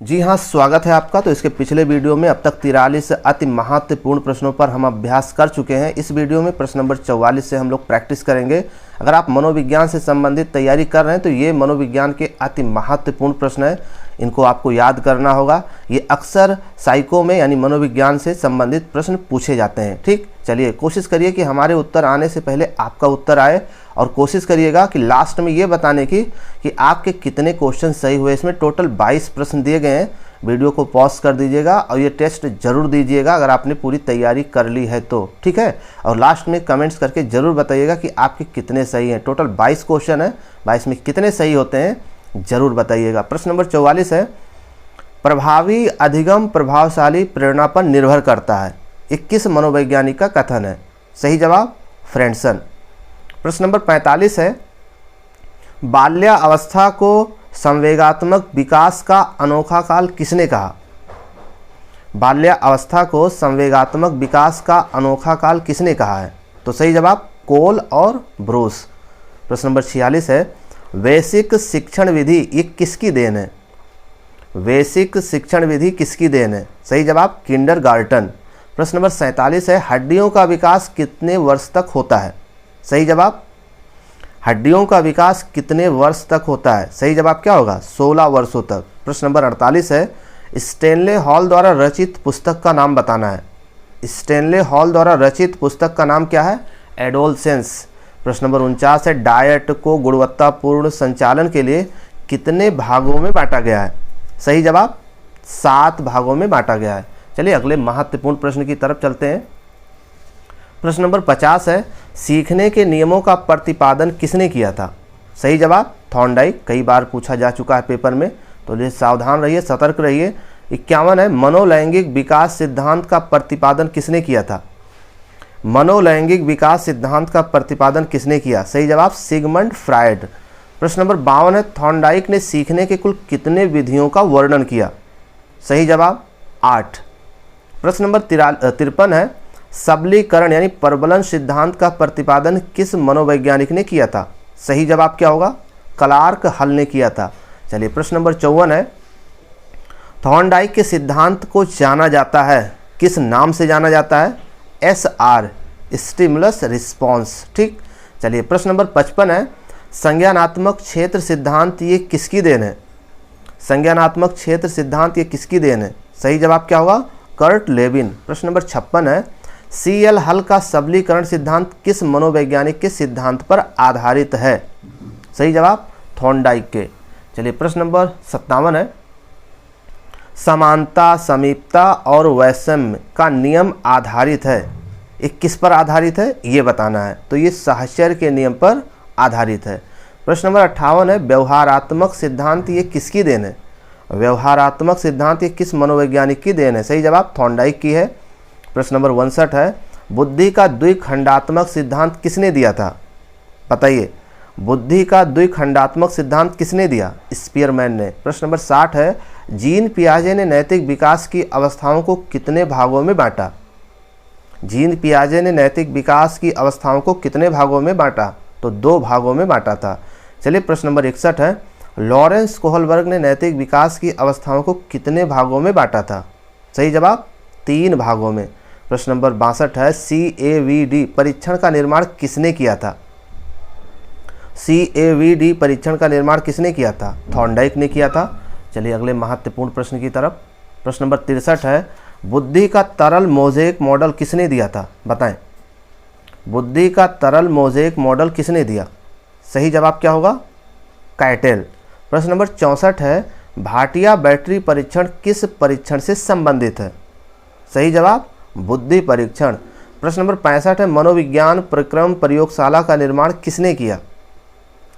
जी हाँ, स्वागत है आपका। तो इसके पिछले वीडियो में अब तक 43 अति महत्वपूर्ण प्रश्नों पर हम अभ्यास कर चुके हैं। इस वीडियो में प्रश्न नंबर 44 से हम लोग प्रैक्टिस करेंगे। अगर आप मनोविज्ञान से संबंधित तैयारी कर रहे हैं तो ये मनोविज्ञान के अति महत्वपूर्ण प्रश्न है, इनको आपको याद करना होगा। ये अक्सर साइको में यानी मनोविज्ञान से संबंधित प्रश्न पूछे जाते हैं। ठीक, चलिए कोशिश करिए कि हमारे उत्तर आने से पहले आपका उत्तर आए, और कोशिश करिएगा कि लास्ट में ये बताने की कि आपके कितने क्वेश्चन सही हुए। इसमें टोटल 22 प्रश्न दिए गए हैं। वीडियो को पॉज कर दीजिएगा और ये टेस्ट जरूर दीजिएगा अगर आपने पूरी तैयारी कर ली है तो, ठीक है। और लास्ट में कमेंट्स करके ज़रूर बताइएगा कि आपके कितने सही हैं। टोटल 22 क्वेश्चन है, 22 में कितने सही होते हैं ज़रूर बताइएगा। प्रश्न नंबर 44 है, प्रभावी अधिगम प्रभावशाली प्रेरणा पर निर्भर करता है। ये किस मनोवैज्ञानिक का कथन है? सही जवाब फ्रेंडसन। प्रश्न नंबर 45 है, बाल्यावस्था को संवेगात्मक विकास का अनोखा काल किसने कहा? बाल्यावस्था को संवेगात्मक विकास का अनोखा काल किसने कहा है? तो सही जवाब कोल और ब्रूस। प्रश्न नंबर 46 है, वैश्विक शिक्षण विधि ये किसकी देन है? वैश्विक शिक्षण विधि किसकी देन है? सही जवाब किंडरगार्टन। प्रश्न नंबर 47 है, हड्डियों का विकास कितने वर्ष तक होता है? सही जवाब हड्डियों का विकास कितने वर्ष तक होता है? सही जवाब क्या होगा? 16 वर्षों तक। प्रश्न नंबर 48 है, स्टेनले हॉल द्वारा रचित पुस्तक का नाम बताना है। स्टेनले हॉल द्वारा रचित पुस्तक का नाम क्या है? एडोलसेंस। प्रश्न नंबर 49 है, डाइट को गुणवत्तापूर्ण संचालन के लिए कितने भागों में बांटा गया है? सही जवाब 7 भागों में बांटा गया है। चलिए अगले महत्वपूर्ण प्रश्न की तरफ चलते हैं। प्रश्न नंबर 50 है, सीखने के नियमों का प्रतिपादन किसने किया था? सही जवाब थॉर्नडाइक। कई बार पूछा जा चुका है पेपर में, तो ये सावधान रहिए, सतर्क रहिए। 51 है, मनोलैंगिक विकास सिद्धांत का प्रतिपादन किसने किया था? मनोलैंगिक विकास सिद्धांत का प्रतिपादन किसने किया? सही जवाब सिगमंड फ्रायड। प्रश्न नंबर 52 है, थॉर्नडाइक ने सीखने के कुल कितने विधियों का वर्णन किया? सही जवाब 8। प्रश्न नंबर 53 है, सबलीकरण यानी प्रबलन सिद्धांत का प्रतिपादन किस मनोवैज्ञानिक ने किया था? सही जवाब क्या होगा? क्लार्क हल ने किया था। चलिए प्रश्न नंबर 54 है, थॉर्नडाइक के सिद्धांत को जाना जाता है किस नाम से जाना जाता है? SR stimulus response. ठीक, चलिए प्रश्न नंबर 55 है, संज्ञानात्मक क्षेत्र सिद्धांत ये किसकी देन है? संज्ञानात्मक क्षेत्र सिद्धांत ये किसकी देन है? सही जवाब क्या होगा? Kurt Lewin. प्रश्न नंबर 56 है, CL हल का सबलीकरण सिद्धांत किस मनोवैज्ञानिक के सिद्धांत पर आधारित है? सही जवाब थॉर्नडाइक के। चलिए प्रश्न नंबर 57 है, समानता समीपता और वैषम्य का नियम आधारित है, ये किस पर आधारित है ये बताना है। तो ये साहचर्य के नियम पर आधारित है। प्रश्न नंबर 58 है, व्यवहारात्मक सिद्धांत ये किसकी देन है? व्यवहारात्मक सिद्धांत ये किस मनोवैज्ञानिक की देन है? सही जवाब थॉर्नडाइक की है। प्रश्न नंबर 59 है, बुद्धि का द्विखंडात्मक सिद्धांत किसने दिया था? बताइए, बुद्धि का द्विखंडात्मक सिद्धांत किसने दिया? स्पीयरमैन ने। प्रश्न नंबर 60 है, जीन पियाजे ने नैतिक विकास की अवस्थाओं को कितने भागों में बांटा? जीन पियाजे ने नैतिक विकास की अवस्थाओं को कितने भागों में बांटा? तो 2 भागों में बांटा था। चलिए प्रश्न नंबर 61 है, लॉरेंस कोहलबर्ग ने नैतिक विकास की अवस्थाओं को कितने भागों में बांटा था? सही जवाब 3 भागों में। प्रश्न नंबर 62 है, CAVD परीक्षण का निर्माण किसने किया था? CAVD परीक्षण का निर्माण किसने किया था? थॉर्नडाइक ने किया था। चलिए अगले महत्वपूर्ण प्रश्न की तरफ। प्रश्न नंबर 63 है, बुद्धि का तरल मोज़ेक मॉडल किसने दिया था? बताएं, बुद्धि का तरल मोज़ेक मॉडल किसने दिया? सही जवाब क्या होगा? कैटेल। प्रश्न नंबर 64 है, भाटिया बैटरी परीक्षण किस परीक्षण से संबंधित है? सही जवाब बुद्धि परीक्षण। प्रश्न नंबर 65 है, मनोविज्ञान प्रक्रम प्रयोगशाला का निर्माण किसने किया?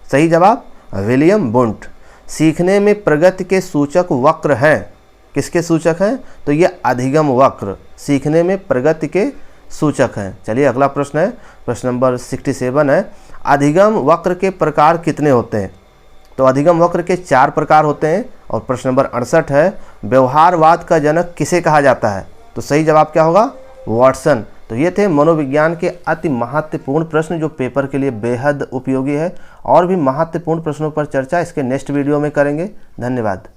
सही जवाब विलियम वुंट। सीखने में प्रगति के सूचक वक्र हैं, किसके सूचक हैं? तो ये अधिगम वक्र सीखने में प्रगति के सूचक हैं। चलिए अगला प्रश्न है, प्रश्न नंबर 67 है, अधिगम वक्र के प्रकार कितने होते हैं? तो अधिगम वक्र के 4 प्रकार होते हैं। और प्रश्न नंबर 68 है, व्यवहारवाद का जनक किसे कहा जाता है? तो सही जवाब क्या होगा? वॉटसन। तो ये थे मनोविज्ञान के अति महत्वपूर्ण प्रश्न जो पेपर के लिए बेहद उपयोगी है। और भी महत्वपूर्ण प्रश्नों पर चर्चा इसके नेक्स्ट वीडियो में करेंगे। धन्यवाद।